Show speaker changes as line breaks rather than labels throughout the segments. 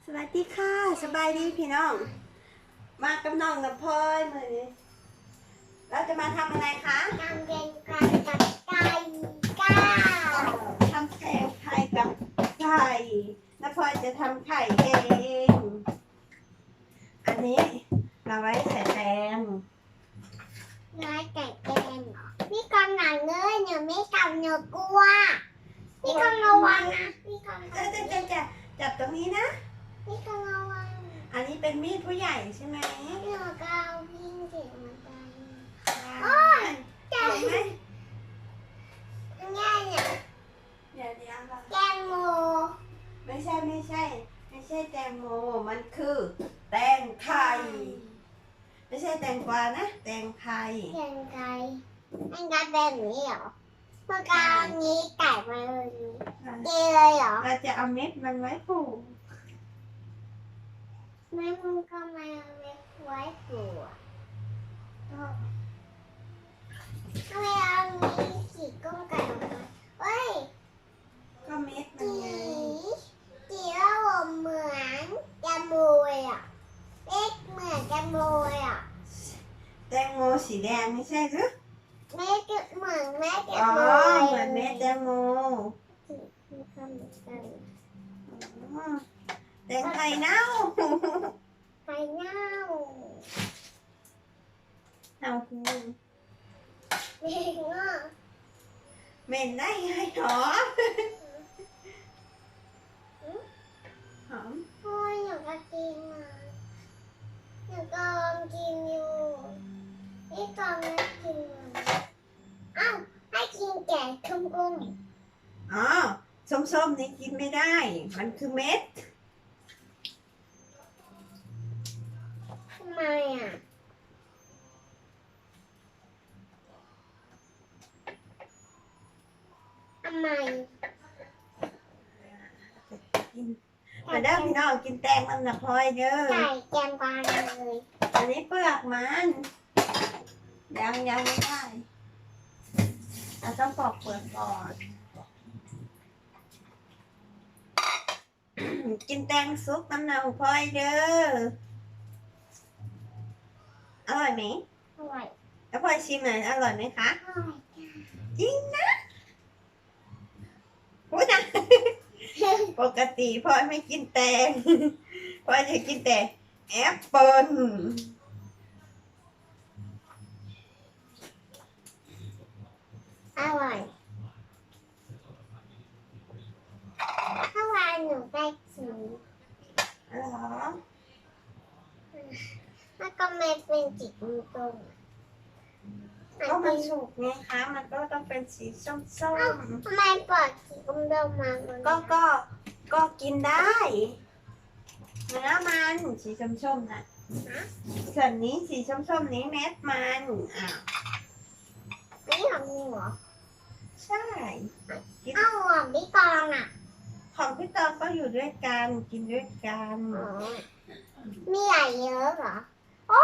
สวัสดีค่ะสบายดีพี่น้องมากับน้องกับพ่อยมือนี้เราจะมาทำอะไรคะ
ทำเป็นกันกับไก่ก้า
ทำแกงไข่กับไข่น้าพ่อยจะทำไข่เองอันนี้เราไว้ใส่แตง
น้อยไก่แกงพี่กำลังเลยหนูไม่ทำหนูกลัวพี่กำลังวังนะพี่กำลัง
จะจับตรงนี้นะ
พี่กำลังวัง
อันนี้เป็นมีดผู้ใหญ่ใช่ไหม
หนูก็เอาวิ่งเสียงเหมือนกัน
โอ้ย
แกง
ไหม
ง่ายเนี่ย
เดี๋ยวเรา
แกงโม
ไม่ใช่แตงโมมันคือแตงไข่ ไม่ใช่แตงกวานะแตงไทย
แกงไก่แกงไก่แบบนี้เหรอเมื่อกี้นี้ไก่มาเลยดีเลยเหรอ
เราจะเอาเม็ดมันไว้ปลูก
ไม่มึงก็มาไว้ปลูกทำไมเอานี้สีก้มไก่ออกมาเฮ้ย
ก็เม็ดมันไง
สีแล้วเหมือนจมูกอ่ะเล็กเหมือนจมูกอ่ะ
แตงโมสีแดงไม่ใช่หรือ
แม่ก็เหมือนแม่จ
อ๋อ
มูก
เหมือนเม็ดแตงโมอ๋อแตงไทยเน่า
ไปเน่า
เน่าคือ
เด็กอ่ะ
เหม็นได้ไงหรอหอม
พ่อหนูก็กินอ่ะหนูก็ลองกินอยู่นี่ตอนไม่กินอ้าวให้กินแก่ทุ่มกุ้ง
อ๋อส้มๆนี่กินไม่ได้ มันคือเม็ด
ทำไมอ่ะทำไม
กินมาเด้อพี่น้องกินแตงมันนะพลอยเด้อ
ไก่แกงปลาเลย
อันนี้เปลือกมันยังไม่ได้เราต้องปอกเปลือกก่อน กินแตงซุปน้ำหนักพลอยเด้ออร่อยไหม
อร่อย
แล้วพลอยชิมหน่อยอร่อยไหมคะ
อร่อย
จริงนะพูดนะ ปกติพลอยไม่กินแตง พลอยจะกินแต่แอปเปิ้ล
อร่อยถ้าวานหนูได้กิน
เหรอ
แล้วก็ไม่เป็นจิตตรง
ก็มันสุกไงคะ มันก็ต้องเป็นสีส้ม
ทำไมปอดจิตตรงมา
ก็กินได้เนื้อมันสีส้มๆนะส่วนนี้สีส้มๆนี้เม็ดมันอ้าว
นี่ของหนูเหรอ
ใช่กิน
อ้าวของพี่กองอ่ะ
ของพี่ตองก็อยู่ด้วยกันกินด้วยกัน
อ๋อมีใหญ่เยอะเหรอโอ้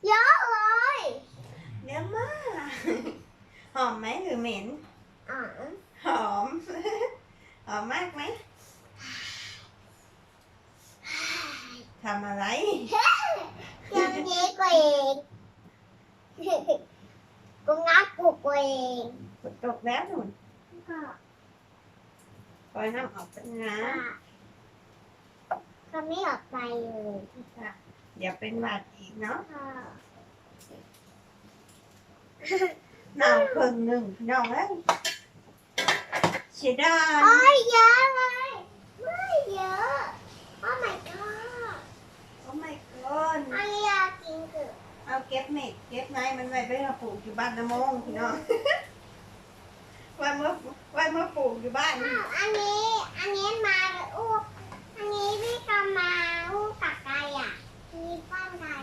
เยอะเลย
เยอะมาก หอมไหมหรือเหม็น
อ๋อ
หอม หอมมากไหมทำอะไร
ยังดีกว่าเองกูงับกูกว่าเอง
ฝนตกแล้วหนุน
ก็
ปล่อยน้ำออกเป็นน้
ก็ไม่ออกไปเลย
ำเดี๋ยวเป็นหวัดอีกเนาะ
ก็
หนาวเพิ่งหนึ่งพี่น้องเอ้ยเสียดาย
โอ้ยเยอะเลยไม่เยอะโอ้ my god
โอ้ my god
อันนี้อยากกินคือ
เอาเก็บเม็ดเก็บไม้มันไว้ไปเอาปลูกอยู่บ้านน้ำมงพี่น้อง ไว้เมื่อปลูกอยู่บ้าน
อ้าวอันนี้มาอู้อันนี้พี่กำมาอู้กับไก่อ่ะมีป้อนไก่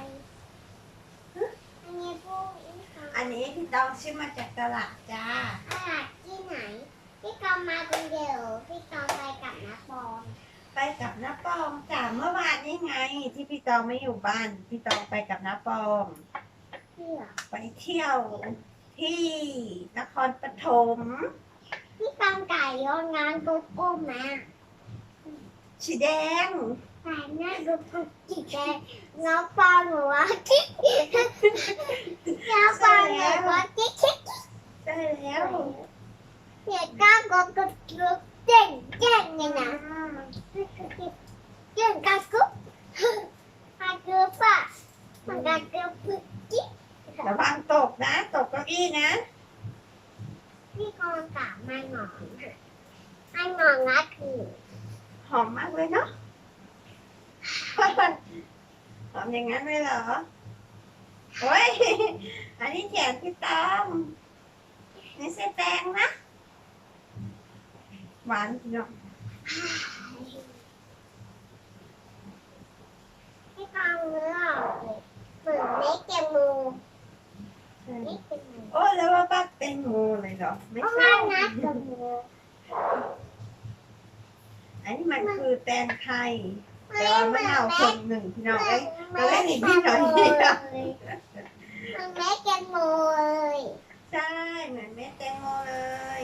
อันนี้พวกอีก
อันนี้พี่ตองซื้อมาจากตลาดจ้า
ตลาดที่ไหนพี่กำมาคนเดียวพี่กำไปกับน้าปอง
ไปกับน้าปองจ้าเมื่อวานนี้ไง ที่พี่ตองไม่อยู่บ้านพี่ตองไปกับน้าปอง
เพื่อ
ไปเที่ยวที่นครปฐม
พี่กำไก่ย้อนงานโกโก้มา
สีแดง
ไป ถ่ายหน้าดูกุกจิกเลยน้องปอนหนูว่าจิ๊กน้องปอนหนูว่าจิ๊กจิ๊ก
ใช่แล้ว
เด็กก้าวก็กระจุกเจ๋งเจ๋งไงนะเจ๋งกระกุ๊บกระกุ๊บอ่ะมันกระกุ๊บจิ๊ก
ระวังตกนะตกเก้าอี้นะ
นี่กองกาไม่หนอนไม่หนอนนะคือ
หอมมากเลยเนาะ หอมอย่างนั้นเลยเหรอโอ้ยอันนี้แจกพี่ตองนี่ใส่แตงนะหวานเนาะ
นี่กองเนื้อเหมือนเล็กแกมูนี่เป็นหมู
โอ้แล้วว่าปักเป็นงูเลยเหรอไม่
เพราะ
ใช่
ว่านัดกับหมู
อันนี้มันคือแตงไทย
ไม่
แต่ว่า
เหมื
มะ
อน
นาวค
เล็ก
นหนึ่งพี่น้องเอ้ย
มันเล็กแกมูเลยมันเล็กแกมูเลย
ใช่เหมือนเม็ดแตงโมเลย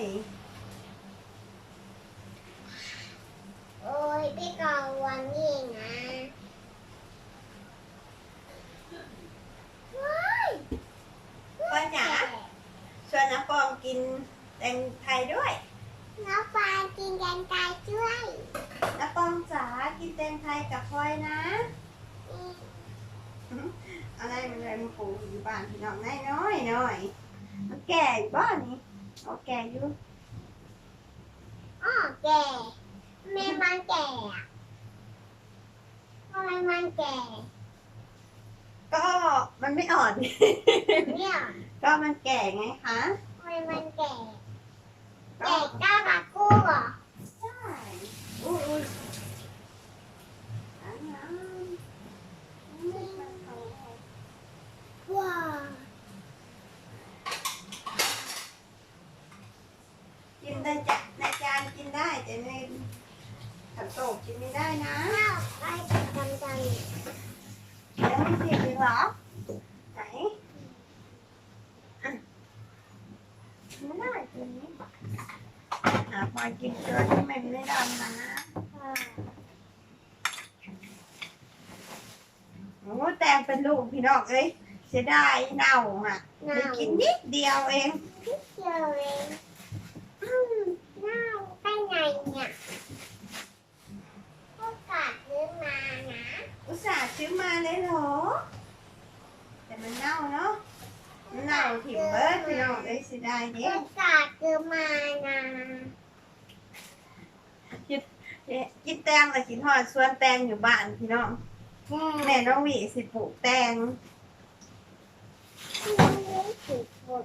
โอ้ยพี่กองวันนี้นะว้าย
ป้าจ๋าชวนน้าปองกินแตงไทยด้วย
น้องปลากินแกงไก่ช่วย
น้าปองจ๋ากินแตงไทยกับพลอยนะอะไรมันเลยมันปลูกอยู่บ้านพี่น้องน้อยมันแก่อยู่บ้านนี่เอาแก่อยู่
อ๋อแก่แม่มันแก่อะทำไมมันแก่
ก็มันไม่อ่อน
เนี่ย
ก็มันแก่ไงคะ
ทำไมมันแก่ แก่ก้าวกับคู่เหรอ
ใช่อุ้ยอันนั้น
ว้าว
กินได้จ้ะในจานกินได้แต่ในขันโตกกินไม่ได้นะ
ข้าวไปจังจัง
ยังไม่เสร็จเลยเหรอไหนอ่ะไม่ได้ตัวนี้พอกินตัวที่มันไม่ดำนะโอ้แตงเป็นลูกพี่น้องเอ้ยเสียดายเน่าอ่ะ
หนา
ได้
ว
กินนิดเดียวเอง
เดียวเองหนาวไปไหนเนี่ยก็กัดซื้อมานะ
อุตส่าห์ซื้อมาเลยเหรอ แต่มันเน่าเนาะมันเน่าถิ่มเบิร์ดพี่น้องเอ้ยเสียดายเด้
ก็กัดซื้อมานะ
กินแตงแต่กินทอดส่วนแตงอยู่บ้านพี่น้องแม่น้องหวีสิปลูกแตง
ติดหมด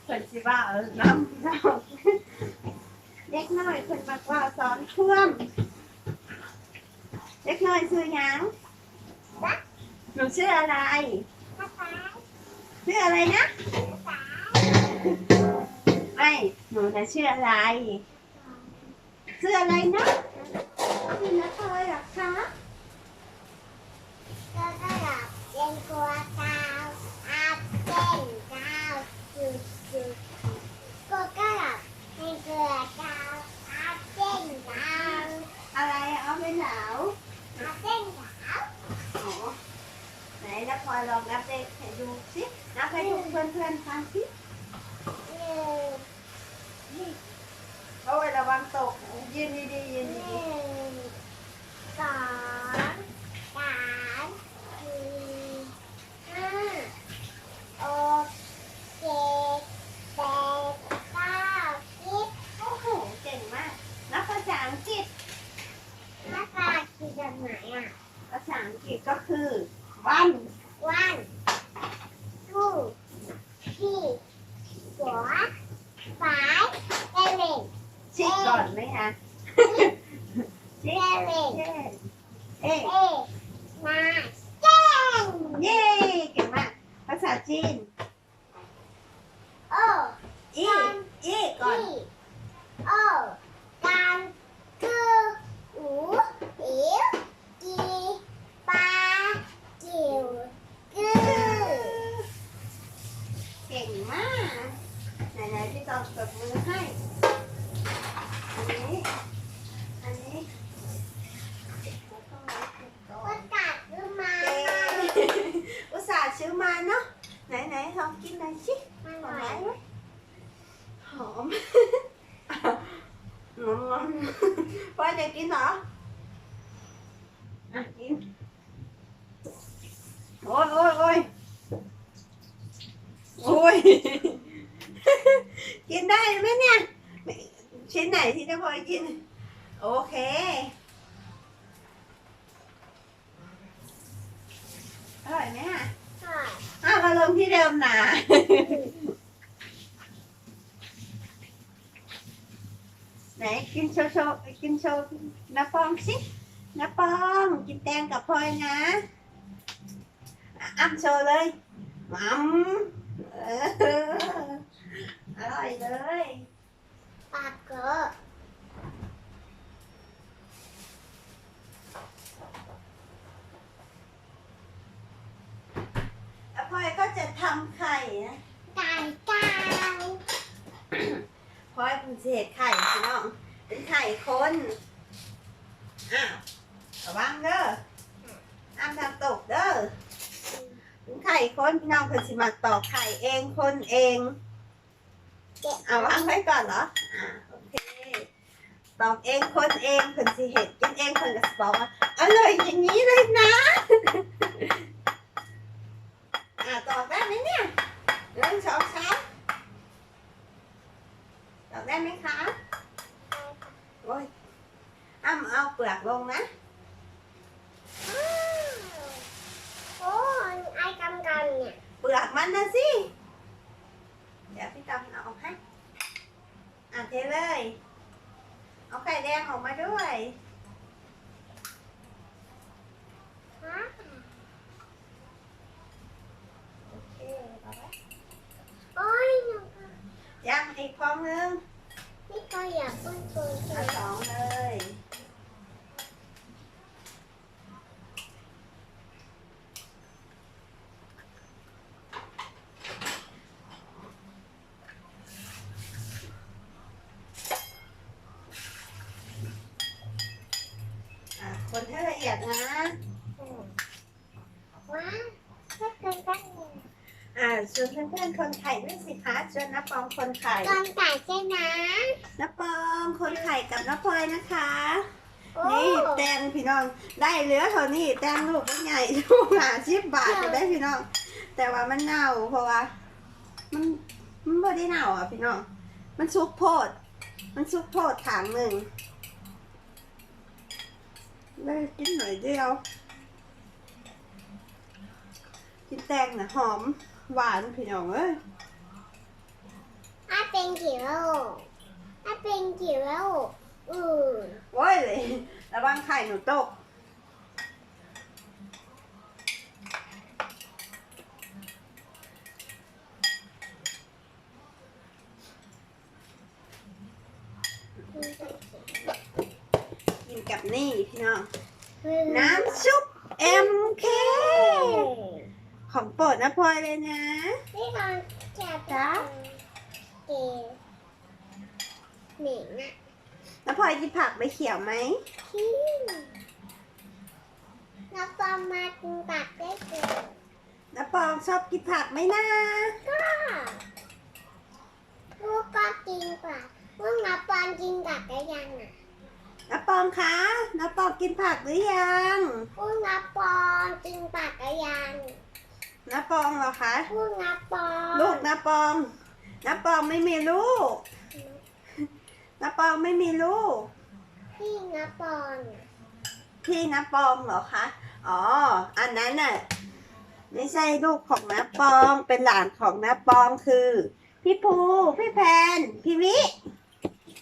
เพิ่นสิว่าน้ำพี่น้องเด็กน้อยเพิ่นมักว่าสอนท่วมเด็กน้อยชื่อหยังหนูชื่ออะไร
ป้าป้า
ชื่ออะไรนะ
ป้า
ไม่หนูจะชื่ออะไรชื่ออะไรนะชื่อนะพลอยเหรอคะ
ก็กระดับเย็นกลัวกาวอาเต้นกาวจุดจุดก็กระดับเย็นกลัวกาวอาเต้นกาว
อะไรเอาไปหนาว
อาเต้นกาว
อ๋อไหนนะพลอยลองนับเลขให้ดูสินับให้ทุกเพื่อนๆฟังสิ
หนึ่ง
โอ้ยระวังตกยืนดีๆยืน
ห
ดี
นึ่งสองสามสี่ห้าหกเจ็ดแปดเก้าสิบ
ๆโอ้โหเก่งมากนับภาษาอังกฤษ
หน้าตาคือแบบไหนอ่ะ
ภาษาอังกฤษก็คือวัน
one two three four five seven
ชิดก่อนไหมคะชิด
seven
เอ๊ะ
eight nine ten
เย้เก่งมากภาษาจีน
oh
อีก่อน
oh การคือหูอิ๋วกีปลาจิ๋วกือ
เก่งมากไหนๆพี่ต้องตบมือให้อันนี้ พ่อจะกินเหรออ่ะกินโอ้ยโอ้ยโอ้ยโอ้ย กินได้ไหมเนี่ยชิ้นไหนที่จะพอกินโอเคอร่อยไหมอ่ะ
ค่ะ
มาลงที่เดิมนะ ไหนกินโชว์กินโชว์น้าปองสิน้าปองกินแตงกับพลอยนะอ้ำโชว์เลยมัมอร่อยเลย
ปากเกอ
แล้วพลอยก็จะทำไข่นะ
ไก่ไก่
พลอยเป็นเศษไข่พี่น้องเป็นไข่คนอ้าวระวังเด้ออ้ำทำตกเด้อเป็นไข่คนพี่น้องเพิ่นสิมาตอกไข่เองคนเองเอาวางไว้ก่อนเหรอโอเคตอกเองคนเองเพิ่นสิเห็ดกินเองเพิ่นก็สิบอกว่าอร่อยอย่างนี้เลยนะตอกได้ไหมเนี่ย1 2 3ตอกได้ไหมคะโอ้ยอ้ำเอาเปลือกลงนะ
โอ้ยไอ้กำกันเนี่ย
เปลือกมันนะสิเดี๋ยวพี่ตำเอาออกให้เทเลยเอาไข่แดงออกมาด้วย
ฮะ
โอเคเอาไว้
โอ้ยหนู
ยังอีกฟองนึง
นี่ก็อยากพูดคุยกั
เอา
น
2เลยคนให้ละเอียดนะ
ว้าวถ้าเกินกันเนี่ย
ชวนเพื่อนๆคนไข่ด้วยสิคะชวนน้าปองคนไข่
ตอนไก่ใช่ไหม
น้าปองคนไข่กับน้าพลอยนะคะ
โอ้
นี่แตงพี่น้องได้เหลือเท่านี้แตงลูกมันใหญ่ลูก50 บาทจะได้พี่น้อง แต่ว่ามันเน่าเพราะว่ามันไม่ได้เน่าอ่ะพี่น้องมันซุกโพดถังหนึ่งเลยกินหน่อยเดียวกินแตงนะหอมหวานพี่น้องเอ้ย
ถ้าเป็นกี่โลถ้าเป็นกี่โลอือ
โว้ยเลยระวังไข่หนูตกกินกับนี่พี่น้องน้ำซุป MK ของโปรดนะพลอยเลยนะ
นี่ตอนจับจ้าเก๋หนิงอ่ะ
แล้วพลอยกินผักใบเขียวไหม
พี่เราปอมมากินตัดได้เกิน
น้าปองชอบกินผักไหมนะ
ก็ลูกก็กินกว่าลูกนับปอนกินตัดได้ยังอ่ะ
น้าปองคะน้าปองกินผักหรือยัง
ลูกนับปอนกินตัดได้ยัง
น้าปองเหรอคะ
ลูกนับปอน
ลูกน้าปองน้าปองไม่มีลูกน้าปองไม่มีลูก
พี่นับปอน
พี่น้าปองเหรอคะอ๋ออันนั้นน่ะไม่ใช่ลูกของน้าปองเป็นหลานของน้าปองคือ พี่ภูพี่แพนพี่วิ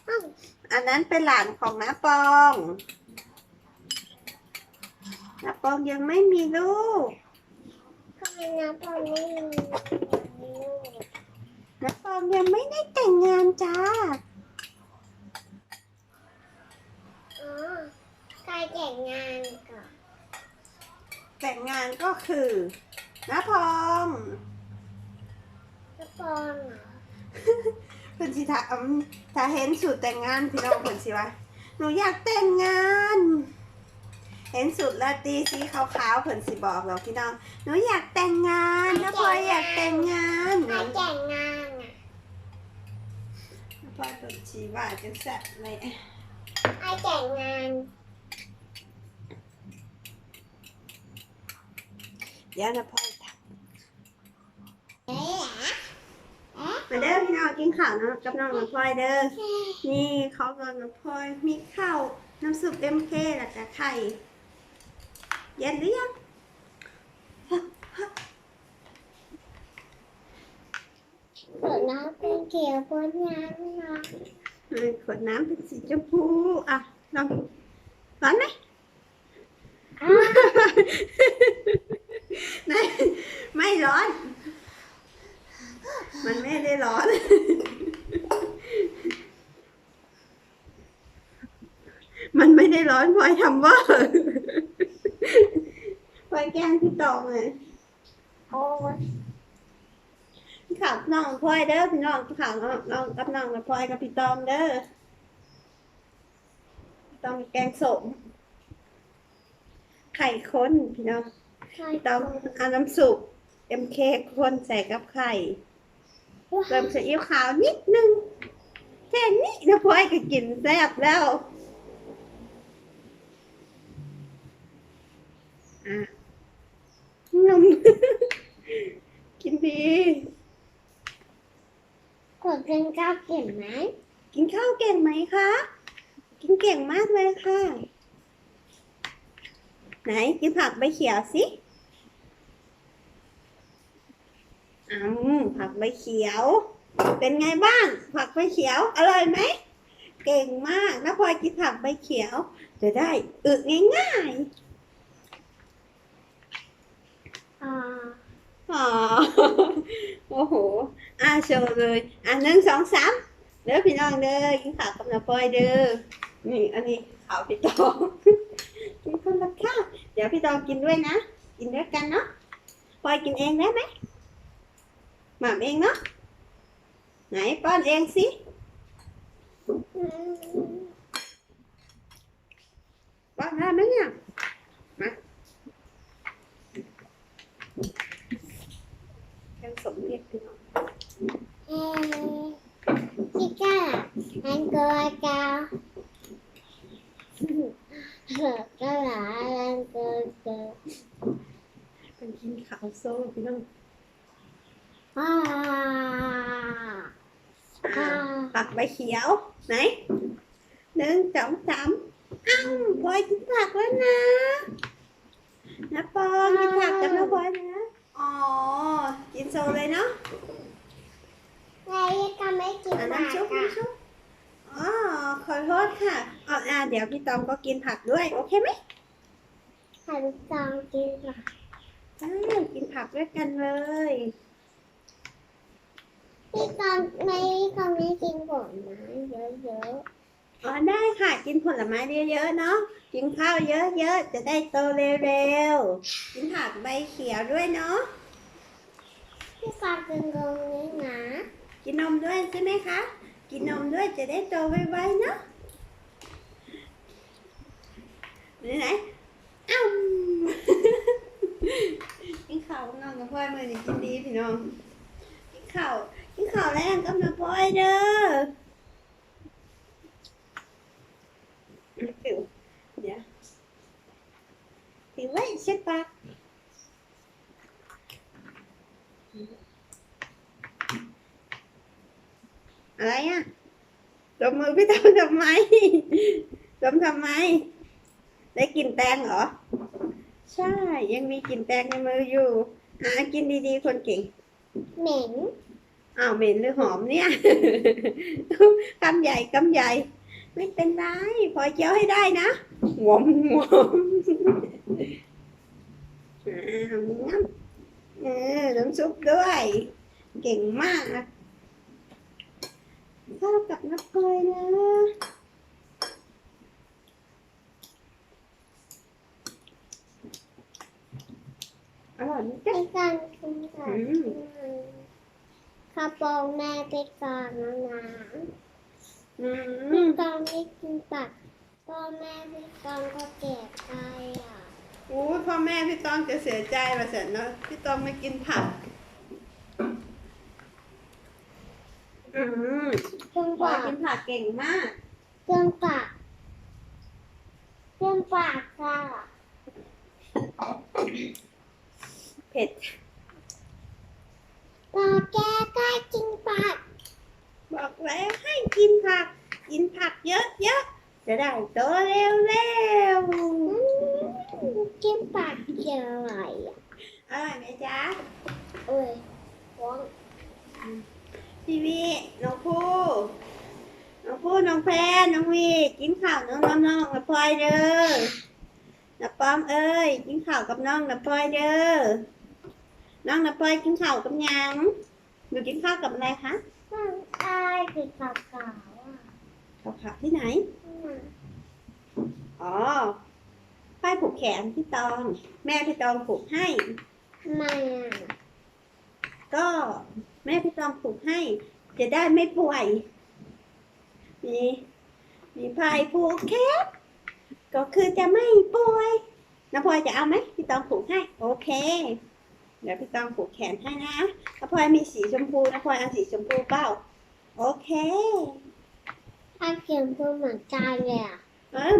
อ้าว
อันนั้นเป็นหลานของน้าปอง น้าปองยังไม่มีลูก
ทำไมนับปอนไม่มีลูก
น้าปองยังไม่ได้แต่งงานจ้า
อ๋อการแต่งงานก่อน
แต่งงานก็คือน้าพอง
นับปอนเหรอ
เพิ่นสิถามถ้าเห็นสูตรแต่งงานพี่น้องเพิ่นสิว่าหนูอยากแต่งงาน เห็นสูตรลาตรีสีขาวๆเพิ่นสิบอกเราพี่น้องหนูอยากแต่งงานน้าพลอยอยากแต่งงาน
การแต่งงานอ่ะ
น้าพลอยเพิ่นสิว่าจังซั่นเลย เดี๋ยวนะพ่อยท
เอ๊ะ
ำมาเด้อพี่น้องกินข้าวนะกับน้องกับพ่อยเด้อนี่เขาวกับพ่อยมีข้าวน้ำซุปเอ็มเคแล้วก็ไข่เย็นหรือยัง
ขวดน้ำเป็นเขียวขวดน้ำนะ
ขวดน้ำเป็นสีชมพูอ่ะลองร้อนไหม
อ้าว
ไม่ไม่ร้อน มันไม่ได้ร้อน มันไม่ได้ร้อนพลอยทำว่าพลอยแกล้งพี่ตองเลย
โอ้ย
ข่าวน้องพลอยเด้อพี่น้องข่าวน้องกับน้องกับพลอยกับพี่ตองเด้อพี่ตองแกงส้มไข่ข้นพี่น้อง
ใคร
พี่ตองเอาน้ำซุปเอ็มเคคนใส่กับไข่เติมซีอิ๊วขาวนิดนึงแค่นี้นะพลอยก็กินแซ่บแล้วอ่ะนม กินดี
ขวดเป็นข้าวเก็บไหม
กินข้าวเก่งไหมคะ กินเก่งมากเลยค่ะ ไหนกินผักใบเขียวสิผักใบเขียว เป็นไงบ้าง ผักใบเขียว อร่อยไหม เก่งมากนะพลอยกินผักใบเขียว จะได้อึง่าย
อ่า
ๆอ๋อ โอ้โหโชว์เลย1 2 3เด้อพี่น้องเด้อกินข้าวกับน้าพลอยเด้อนี่อันนี้ข้าวพี่ตอง กินคนละข้าวเดี๋ยวพี่ตองกินด้วยนะ กินด้วยกันเนาะพลอยกินเองได้ไหมหม่ำเองเนาะไหนป้อนเองสิ
อืม
ป้อนได้ไหมเนี่ยมาแกงส้มเรียกพี่น้อง
เอ๊ะพี่ก้าอันก็จะก็หลาอันก็จะ
เป็นกินข้าวโซ่พี่น้อง
อ่าอ่า
ผักใบเขียวไหน1 2 3พลอยกินผักแล้วนะปองกินผักกับน้าพลอยนะอ๋อกินโซเลยเนาะ
ไงก็ไม่กินผัก
น้ำชุบ
อ่ะ
น้ำชุบอ๋อขอโทษค่ะเดี๋ยวพี่ตองก็กินผักด้วยโอเคไหม
หันซองกินผัก
กินผักด้วยกันเลย
พี่ตอนไม่กินผลไม้เยอะ
ได้ค่ะกินผลไม้เยอะๆเนาะกินข้าวเยอะๆจะได้โตเร็วๆกินผักใบเขียวด้วยเนาะ
ๆพี่ตอนกินตรงนี้นะ
กินนมด้วยใช่ไหมคะ กินนมด้วยจะได้โตไวๆเนาะไหนอ้าว กินข้าวกับน้องกับพ่อยมือนี่กินดีพี่น้องกินข้าวแรงกับน้องพ่อยเด้อติ๋วเดี๋ยวติ๋วไว้เช็ดปากอะไรอ่ะดมมือพี่ตองทำไมดมทำไม ได้กลิ่นแตงเหรอ ใช่ ยังมีกลิ่นแตงในมืออยู่กินดีๆ คนเก่ง
เหม็น
เหม็นหรือหอมเนี่ย คำใหญ่คำใหญ่ ไม่เป็นไร พอเคี้ยวให้ได้นะหวมหวมน้ำซุปด้วย เก่งมากเข้ากับน้ำพลอยนะอร่อยไหมจ๊ะ
พี่ตอนกินผักข้าวโพดแม่ไปก่อนนะพี่ตอนไม่กินผักพ่อแม่พี่ตอนก็เก็บไปอ่ะ
โอ้ยพ่อแม่พี่ต้องจะเสียใจมาเสร็จเนาะพี่ต้องไม่กินผัก
เครื่อง
พอ
ปาก
กินผักเก่งมาก
เครื่องปากค่ะ
เผ็ ผ็ด
พอแกก็กินผัก
บอกแล้วให้กินผัก กินผักเยอะๆจะได้โตเร็ว
กินผักเยอะเลย
ๆอร่อยไหมจ๊ะ
เอ้ยว้อง
พี่วีน้องผู้น้องแพรน้องวีกินข้าวน้องนะพลอยเด้อนะป้อมเอ้ยกินข้าวกับน้องนะพลอยเด้อน้องนะพลอยกินข้าวกับหยังหนูกินข้าวกับอะไรคะ
มันอายคือขาวๆอ่ะ
กับผักที่ไหนอ๋อป้ายผูกแขนพี่ตองแม่พี่ตองผูกให้
ไม่อ่ะ
ก็แม่พี่ตองผูกให้ จะได้ไม่ป่วยมีพายผูกแขนก็คือจะไม่ป่วยน้าพลอยจะเอาไหมพี่ตองผูกให้โอเคเดี๋ยวพี่ตองผูกแขนให้นะน้าพลอยมีสีชมพูน้าพลอยเอาสีชมพูเปล่าโอเค
ถ้าเขียนพูดเหมือนกันเลยอ่ะ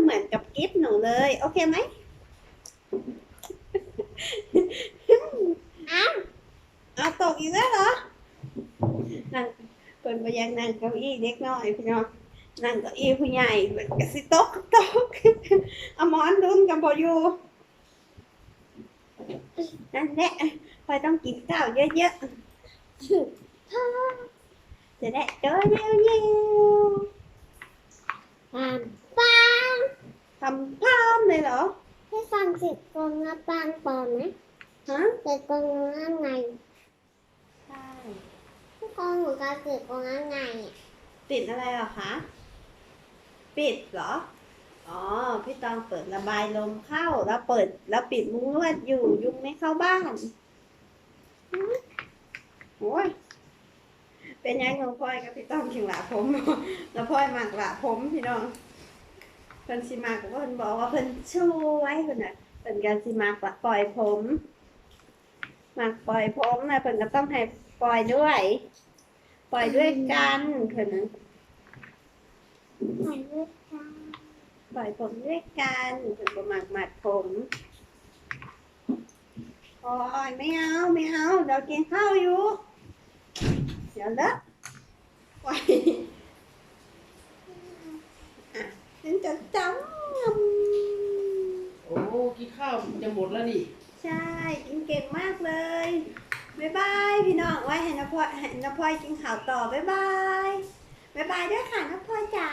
เหมือนกับกิฟต์หนูเลยโอเคไหม
อ้าว
เอาตกอีกแล้วเหรอนั่งคนไปยังนั่งเก้าอี้เล็กน้อยพี่น้องนั่งเก้าอี้ผู้ใหญ่กระสิตก เอาหมอนดุนกับพออยู่นั่นแหละพอยต้องกินข้าวเยอะ
พ่อ
ๆจะได้เจอเร็ว
ปัง
ๆทำพร้อมเลยเหรอ
ให้ฟังเสียงกองนะปังปอมนะ
ฮะ
เสียงกองนะไง
ใช่
กองหนูกับเสียงกองนะไง
ปิดอะไรเหรอคะปิดเหรออ๋อพี่ตองเปิดระบายลมเข้าแล้วเปิดแล้วปิดมุ้งลวดอยู่ยุงไม่เข้าบ้านโอ้ยเป็นยังน้องพลอยกับพี่ต้องถึงหลาผม แล้วพลอยมากหลาผมพี่น้องเพิ่นสิมากกับเพิ่นบอกว่าเพิ่นช่วยเพิ่นน่ะเพิ่นกันสิมากปล่อยผมมากปล่อยผมนะเพิ่นก็ต้องให้ปล่อยด้วย ปล่อยด้วยกันเพิ่นน่ะ
ไปด้วยกัน
ปล่อยผมด้วยกันเพิ่นก็มากมัดผมโอ้ยไม่เอาเดี๋ยวกินข้าวอยู่เดี๋ยวเลอะไว้อ่ะฉันจะจำ
โอ้กินข้าวจะหมดแล้วนี่
ใช่กินเก่งมากเลยบ๊ายบายพี่น้องไว้ให้น้าพลอยกินข้าวต่อบ๊ายบายด้วยค่ะน้าพลอยจ๋า